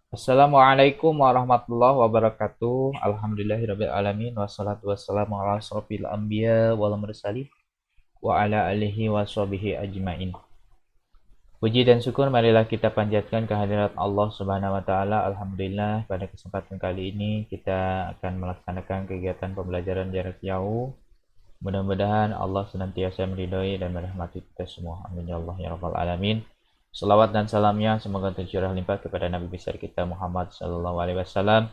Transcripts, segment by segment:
Assalamualaikum warahmatullahi wabarakatuh. Alhamdulillahirabbil alamin wassalatu wassalamu ala asrofil anbiya wal mursalin wa ala alihi washabihi ajmain. Puji dan syukur marilah kita panjatkan kehadirat Allah Subhanahu wa taala. Alhamdulillah pada kesempatan kali ini kita akan melaksanakan kegiatan pembelajaran jarak jauh. Mudah-mudahan Allah senantiasa meridhoi dan merahmati kita semua. Amin ya Allah ya rabbal alamin. Salawat dan salamnya semoga tercurah limpah kepada Nabi besar kita Muhammad sallallahu alaihi wasallam.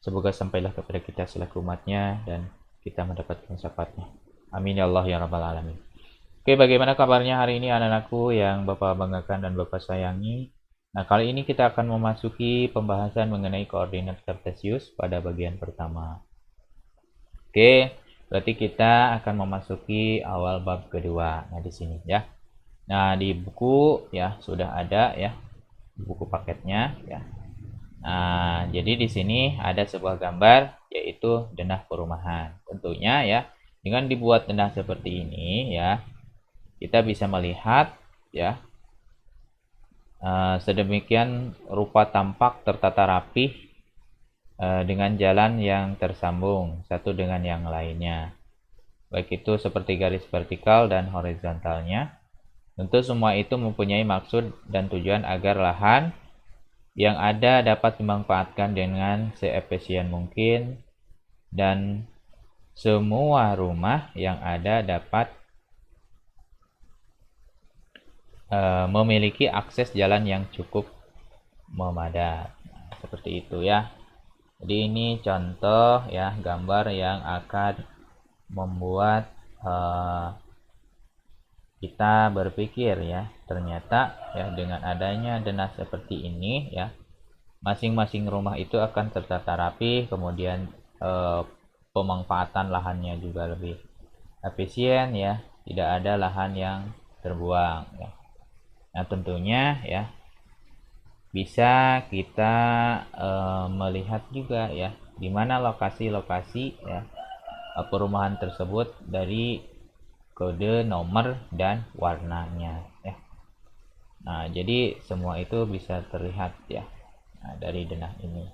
Semoga sampailah kepada kita selaku umatnya dan kita mendapatkan syafaatnya. Amin ya Allah ya rabbal alamin. Oke, bagaimana kabarnya hari ini anak-anakku yang Bapak banggakan dan Bapak sayangi? Nah, kali ini kita akan memasuki pembahasan mengenai koordinat kartesius pada bagian pertama. Oke, berarti kita akan memasuki awal bab kedua. Nah, di sini ya. Nah, di buku ya sudah ada ya buku paketnya ya. Nah, jadi di sini ada sebuah gambar yaitu denah perumahan. Tentunya ya, dengan dibuat denah seperti ini ya, kita bisa melihat ya sedemikian rupa tampak tertata rapih dengan jalan yang tersambung satu dengan yang lainnya. Baik itu seperti garis vertikal dan horizontalnya. Tentu semua itu mempunyai maksud dan tujuan agar lahan yang ada dapat dimanfaatkan dengan seefisien mungkin dan semua rumah yang ada dapat memiliki akses jalan yang cukup memadat. Nah, seperti itu ya. Jadi ini contoh ya gambar yang akan membuat kita berpikir ya, ternyata ya dengan adanya denah seperti ini ya, masing-masing rumah itu akan tertata rapi, kemudian pemanfaatan lahannya juga lebih efisien ya, tidak ada lahan yang terbuang ya. Nah, tentunya ya bisa kita melihat juga ya di mana lokasi-lokasi ya perumahan tersebut dari kode nomor dan warnanya ya. Nah, jadi semua itu bisa terlihat ya dari denah ini.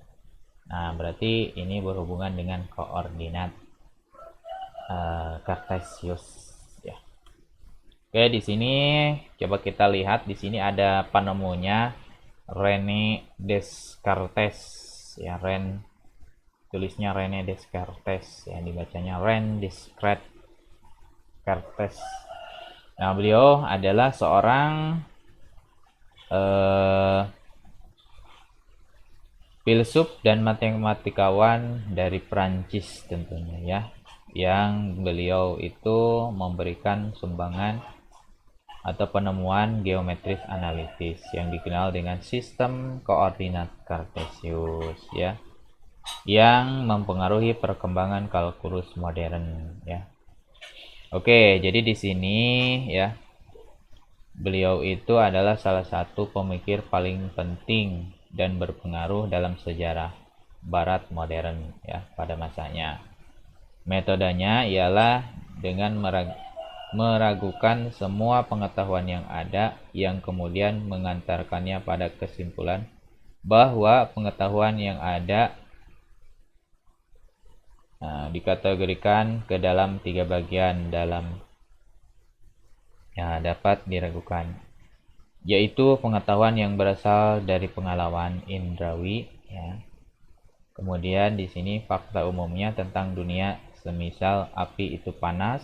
Nah, berarti ini berhubungan dengan koordinat kartesius ya. Oke, di sini coba kita lihat di sini ada penemunya Rene Descartes ya, tulisnya Rene Descartes ya, dibacanya Rene Descartes. Nah, beliau adalah seorang filsuf dan matematikawan dari Prancis tentunya ya, yang beliau itu memberikan sumbangan atau penemuan geometris analitis yang dikenal dengan sistem koordinat kartesius ya, yang mempengaruhi perkembangan kalkulus modern ya. Oke, jadi di sini ya beliau itu adalah salah satu pemikir paling penting dan berpengaruh dalam sejarah barat modern ya pada masanya. Metodenya ialah dengan meragukan semua pengetahuan yang ada yang kemudian mengantarkannya pada kesimpulan bahwa pengetahuan yang ada dikategorikan ke dalam tiga bagian dalam yang dapat diragukan, yaitu pengetahuan yang berasal dari pengalaman indrawi ya. Kemudian di sini fakta umumnya tentang dunia, semisal api itu panas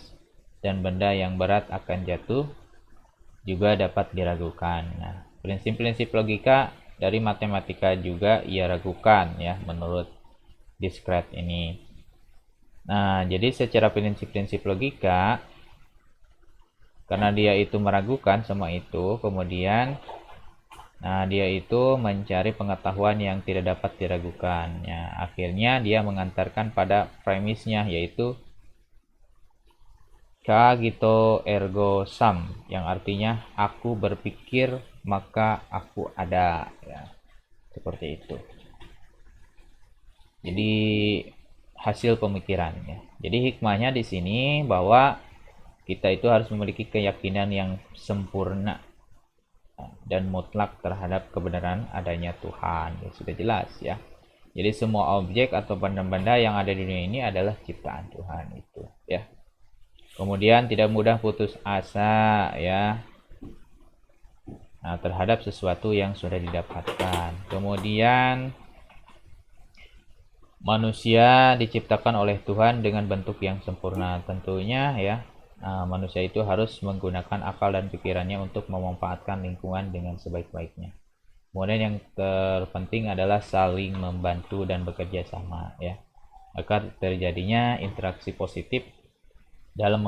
dan benda yang berat akan jatuh, juga dapat diragukan. Nah, prinsip-prinsip logika dari matematika juga ia ragukan ya menurut Descartes ini. Nah, jadi secara prinsip-prinsip logika, karena dia itu meragukan semua itu, kemudian dia itu mencari pengetahuan yang tidak dapat diragukan. Ya, akhirnya dia mengantarkan pada premisnya, yaitu cogito ergo sum, yang artinya aku berpikir maka aku ada. Ya, seperti itu. Jadi hasil pemikiran ya. Jadi hikmahnya di sini bahwa kita itu harus memiliki keyakinan yang sempurna dan mutlak terhadap kebenaran adanya Tuhan. Ya, sudah jelas ya. Jadi semua objek atau benda-benda yang ada di dunia ini adalah ciptaan Tuhan itu ya. Kemudian tidak mudah putus asa ya. Nah, terhadap sesuatu yang sudah didapatkan. Kemudian manusia diciptakan oleh Tuhan dengan bentuk yang sempurna. Tentunya ya, manusia itu harus menggunakan akal dan pikirannya untuk memanfaatkan lingkungan dengan sebaik-baiknya. Kemudian yang terpenting adalah saling membantu dan bekerja sama ya, agar terjadinya interaksi positif dalam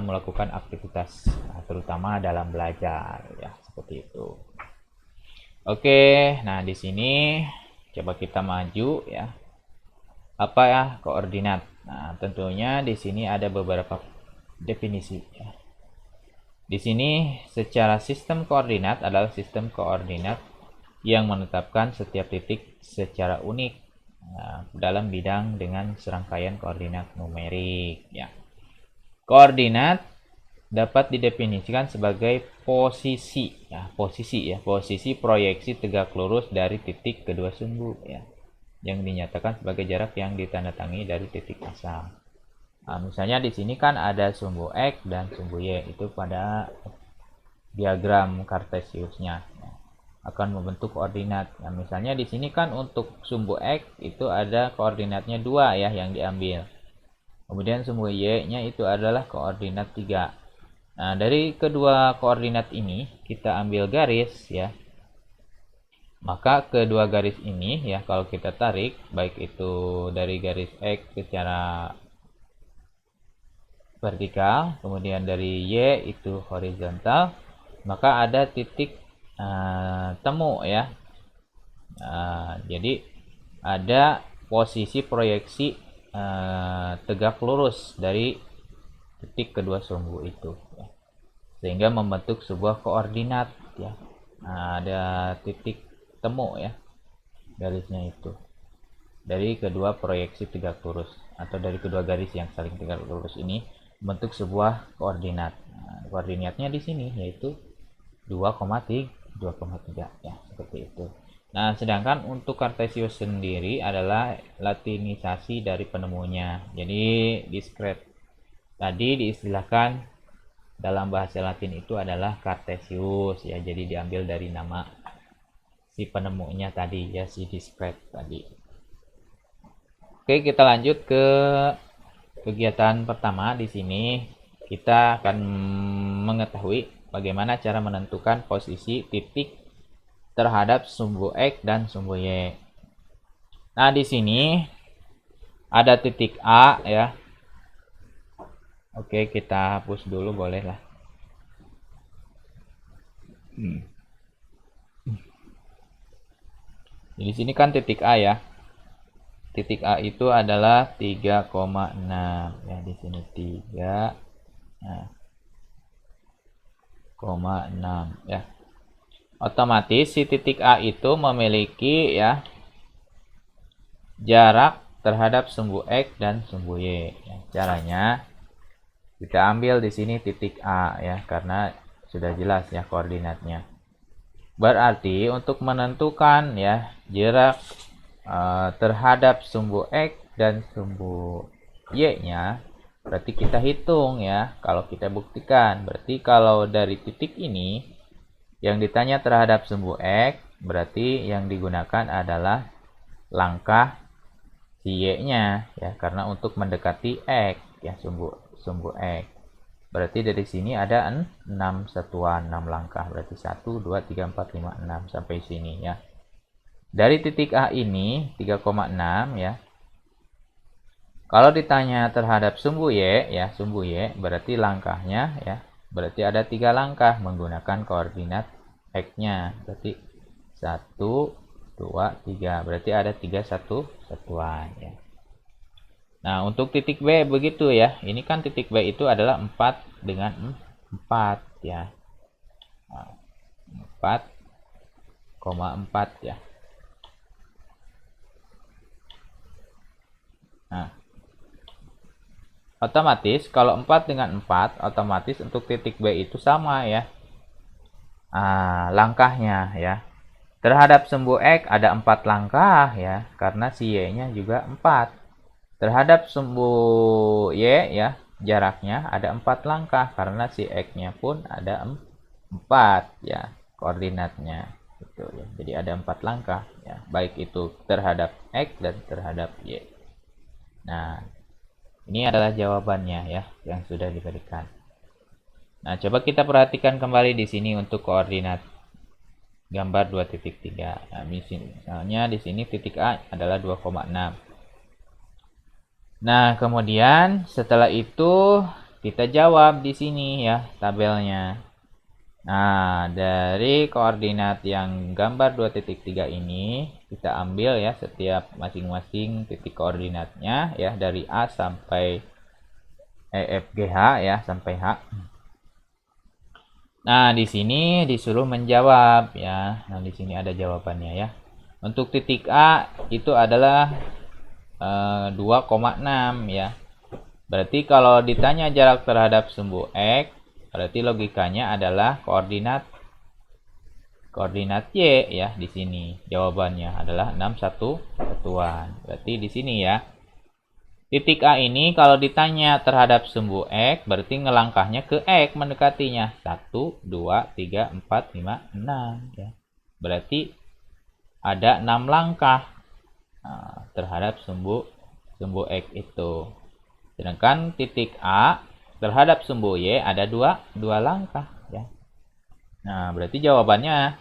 melakukan aktivitas, terutama dalam belajar ya, seperti itu. Oke, nah di sini coba kita maju ya. Apa ya koordinat? Nah, tentunya di sini ada beberapa definisi ya. Di sini secara sistem koordinat adalah sistem koordinat yang menetapkan setiap titik secara unik dalam bidang dengan serangkaian koordinat numerik ya. Koordinat dapat didefinisikan sebagai posisi proyeksi tegak lurus dari titik kedua sumbu ya, yang dinyatakan sebagai jarak yang ditandatangani dari titik asal. Nah, misalnya di sini kan ada sumbu X dan sumbu Y, itu pada diagram Cartesiusnya ya, akan membentuk koordinat. Nah, misalnya di sini kan untuk sumbu X itu ada koordinatnya 2 ya yang diambil. Kemudian sumbu Y-nya itu adalah koordinat 3. Nah, dari kedua koordinat ini kita ambil garis ya. Maka kedua garis ini ya kalau kita tarik, baik itu dari garis X secara vertikal, kemudian dari Y itu horizontal, maka ada titik temu ya. Jadi ada posisi proyeksi tegak lurus dari titik kedua sumbu itu ya, sehingga membentuk sebuah koordinat ya. Ada titik temu ya garisnya itu dari kedua proyeksi tegak lurus atau dari kedua garis yang saling tegak lurus ini membentuk sebuah koordinat. Koordinatnya di sini yaitu 2,3 ya, seperti itu. Nah, sedangkan untuk Cartesius sendiri adalah latinisasi dari penemunya. Jadi discrete tadi diistilahkan dalam bahasa Latin itu adalah Cartesius ya. Jadi diambil dari nama si penemunya tadi ya, si discrete tadi. Oke, kita lanjut ke kegiatan pertama. Di sini kita akan mengetahui bagaimana cara menentukan posisi titik terhadap sumbu X dan sumbu Y. Nah, di sini ada titik A ya. Oke, kita hapus dulu boleh lah. Di sini kan titik A ya. Titik A itu adalah 3,6 ya, di sini 3,6 ya. Otomatis si titik A itu memiliki ya jarak terhadap sumbu X dan sumbu Y. Ya, caranya kita ambil di sini titik A ya, karena sudah jelas ya koordinatnya. Berarti untuk menentukan ya jarak terhadap sumbu X dan sumbu Y-nya, berarti kita hitung ya. Kalau kita buktikan, berarti kalau dari titik ini yang ditanya terhadap sumbu X, berarti yang digunakan adalah langkah si Y-nya ya, karena untuk mendekati X ya, sumbu X. Berarti dari sini ada 6 satuan, 6 langkah. Berarti 1 2 3 4 5 6 sampai sini ya. Dari titik A ini 3,6 ya. Kalau ditanya terhadap sumbu Y ya, sumbu Y berarti langkahnya ya, berarti ada 3 langkah menggunakan koordinat X-nya. Berarti 1 2 3. Berarti ada 3 satuan ya. Nah, untuk titik B begitu ya. Ini kan titik B itu adalah 4 dengan 4 ya. 4,4 ya. Nah, otomatis kalau 4 dengan 4, otomatis untuk titik B itu sama ya. langkahnya ya. Terhadap sumbu X ada 4 langkah ya, karena si Y-nya juga 4. Terhadap sumbu Y ya, jaraknya ada 4 langkah, karena si X-nya pun ada 4 ya, koordinatnya. Gitu, ya. Jadi ada 4 langkah ya, baik itu terhadap X dan terhadap Y. Nah, ini adalah jawabannya ya, yang sudah diberikan. Nah, coba kita perhatikan kembali di sini untuk koordinat gambar 2.3. Nah, misalnya di sini titik A adalah 2,6. Nah, kemudian setelah itu kita jawab di sini ya tabelnya. Nah, dari koordinat yang gambar 2.3 ini kita ambil ya setiap masing-masing titik koordinatnya ya dari A sampai EFGH ya sampai H. Nah, di sini disuruh menjawab ya. Nah, di sini ada jawabannya ya. Untuk titik A itu adalah 2,6 ya. Berarti kalau ditanya jarak terhadap sumbu X, berarti logikanya adalah koordinat Y ya di sini. Jawabannya adalah 61 satuan. Berarti di sini ya. Titik A ini kalau ditanya terhadap sumbu X, berarti ngelangkahnya ke X mendekatinya. 1, 2, 3, 4, 5, 6. Ya. Berarti ada 6 langkah terhadap sumbu X itu. Sedangkan titik A terhadap sumbu Y ada 2 langkah. Ya. Nah, berarti jawabannya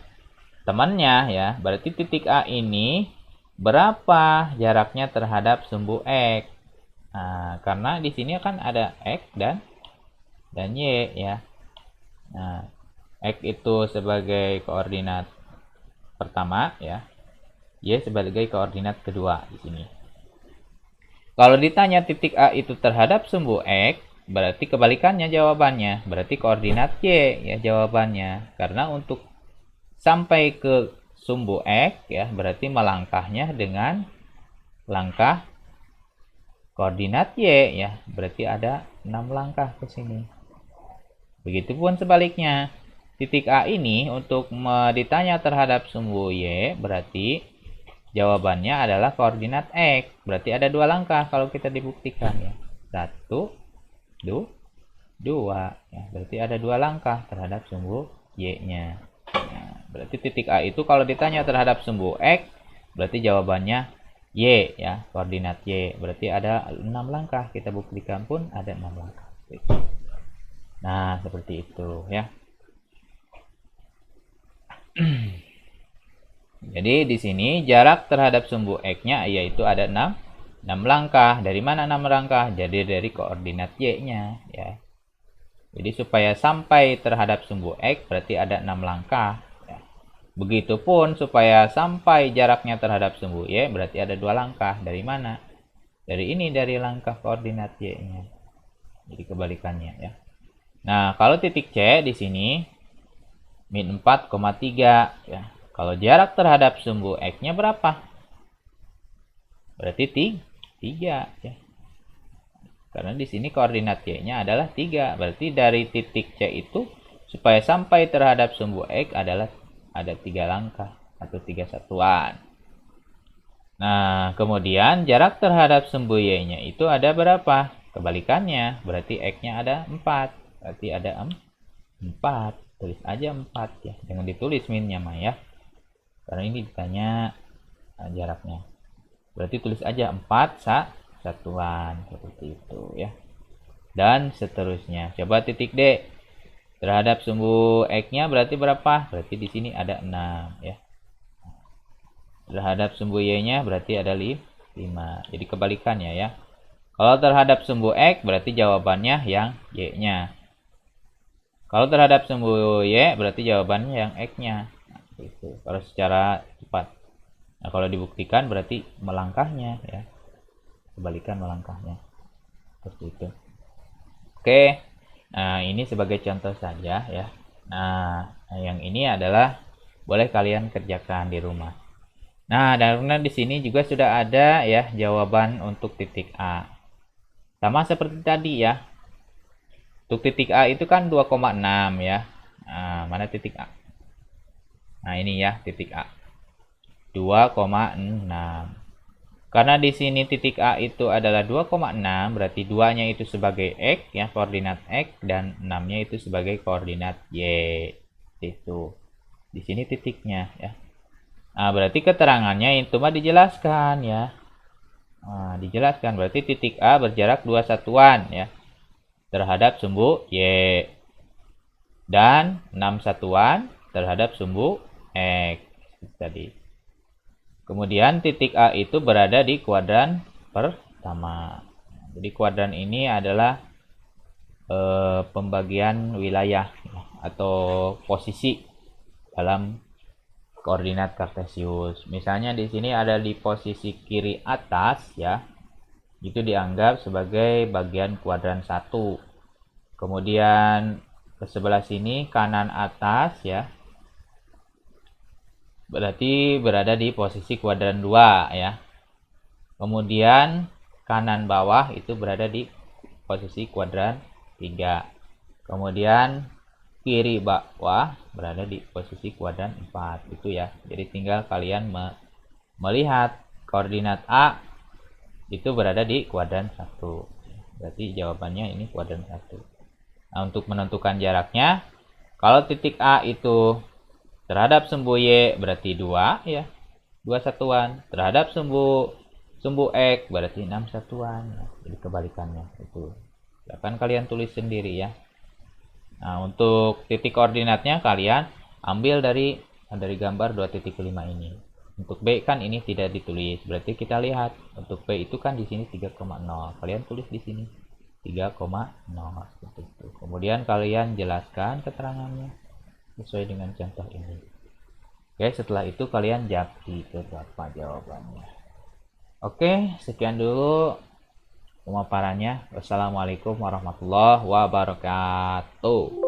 temannya ya. Berarti titik A ini berapa jaraknya terhadap sumbu X? Nah, karena di sini kan ada X dan Y ya. Nah, X itu sebagai koordinat pertama ya. Y sebagai koordinat kedua di sini. Kalau ditanya titik A itu terhadap sumbu X, berarti kebalikannya jawabannya. Berarti koordinat Y ya jawabannya. Karena untuk sampai ke sumbu X ya, berarti melangkahnya dengan langkah koordinat Y ya, berarti ada 6 langkah ke sini. Begitupun sebaliknya. Titik A ini untuk ditanya terhadap sumbu Y, berarti jawabannya adalah koordinat X. Berarti ada 2 langkah kalau kita dibuktikan ya. 1, 2 ya. Berarti ada 2 langkah terhadap sumbu Y-nya. Nah, berarti titik A itu kalau ditanya terhadap sumbu X, berarti jawabannya Y ya, koordinat Y. Berarti ada 6 langkah. Kita buktikan pun ada 6 langkah. Nah, seperti itu ya. Jadi di sini jarak terhadap sumbu X-nya yaitu ada 6 langkah. Dari mana 6 langkah? Jadi dari koordinat Y-nya ya. Jadi supaya sampai terhadap sumbu X berarti ada 6 langkah. Begitupun supaya sampai jaraknya terhadap sumbu Y berarti ada 2 langkah. Dari mana? Dari ini, dari langkah koordinat Y-nya. Jadi kebalikannya ya. Nah, kalau titik C di sini min 4,3 ya. Kalau jarak terhadap sumbu X-nya berapa? Berarti 3 ya. Karena di sini koordinat Y-nya adalah 3. Berarti dari titik C itu supaya sampai terhadap sumbu X adalah ada 3 langkah atau 3 satuan. Nah, kemudian jarak terhadap sumbu Y-nya itu ada berapa? Kebalikannya, berarti X-nya ada 4. Berarti ada 4. Tulis aja 4 ya. Jangan ditulis minnya mah ya. Karena ini ditanya jaraknya. Berarti tulis aja 4 satuan. Seperti itu ya. Dan seterusnya. Coba titik D. Terhadap sumbu X-nya berarti berapa? Berarti di sini ada 6 ya. Terhadap sumbu Y-nya berarti ada 5. Jadi kebalikannya ya. Kalau terhadap sumbu X berarti jawabannya yang Y-nya. Kalau terhadap sumbu Y berarti jawabannya yang X-nya. Nah, itu. Kalau secara cepat. Nah, kalau dibuktikan berarti melangkahnya ya. Kebalikan melangkahnya. Seperti itu. Oke. Nah, ini sebagai contoh saja ya. Nah, yang ini adalah boleh kalian kerjakan di rumah. Nah, karena di sini juga sudah ada ya jawaban untuk titik A. Sama seperti tadi ya. Untuk titik A itu kan 2,6 ya. Nah, mana titik A? Nah, ini ya titik A. 2,6. Karena di sini titik A itu adalah 2,6, berarti 2-nya itu sebagai X ya, koordinat X, dan 6-nya itu sebagai koordinat Y. Itu. Di sini titiknya ya. Nah, berarti keterangannya itu mah dijelaskan ya. Nah, dijelaskan berarti titik A berjarak 2 satuan ya terhadap sumbu Y, dan 6 satuan terhadap sumbu X tadi. Kemudian titik A itu berada di kuadran pertama. Jadi kuadran ini adalah pembagian wilayah atau posisi dalam koordinat kartesius. Misalnya di sini ada di posisi kiri atas ya. Itu dianggap sebagai bagian kuadran 1. Kemudian ke sebelah sini kanan atas ya. Berarti berada di posisi kuadran 2 ya. Kemudian kanan bawah itu berada di posisi kuadran 3. Kemudian kiri bawah berada di posisi kuadran 4 itu ya. Jadi tinggal kalian melihat koordinat A itu berada di kuadran 1. Berarti jawabannya ini kuadran 1. Nah, untuk menentukan jaraknya, kalau titik A itu terhadap sumbu Y berarti 2 ya. 2 satuan. Terhadap sumbu X berarti 6 satuan. Jadi kebalikannya itu. Silakan kalian tulis sendiri ya. Nah, untuk titik koordinatnya kalian ambil dari gambar 2.5 ini. Untuk B kan ini tidak ditulis. Berarti kita lihat untuk B itu kan di sini 3,0. Kalian tulis di sini 3,0 seperti itu. Kemudian kalian jelaskan keterangannya sesuai dengan contoh ini. Oke, setelah itu kalian japri ke berapa jawabannya. Oke, sekian dulu pemaparannya. Wassalamualaikum warahmatullahi wabarakatuh.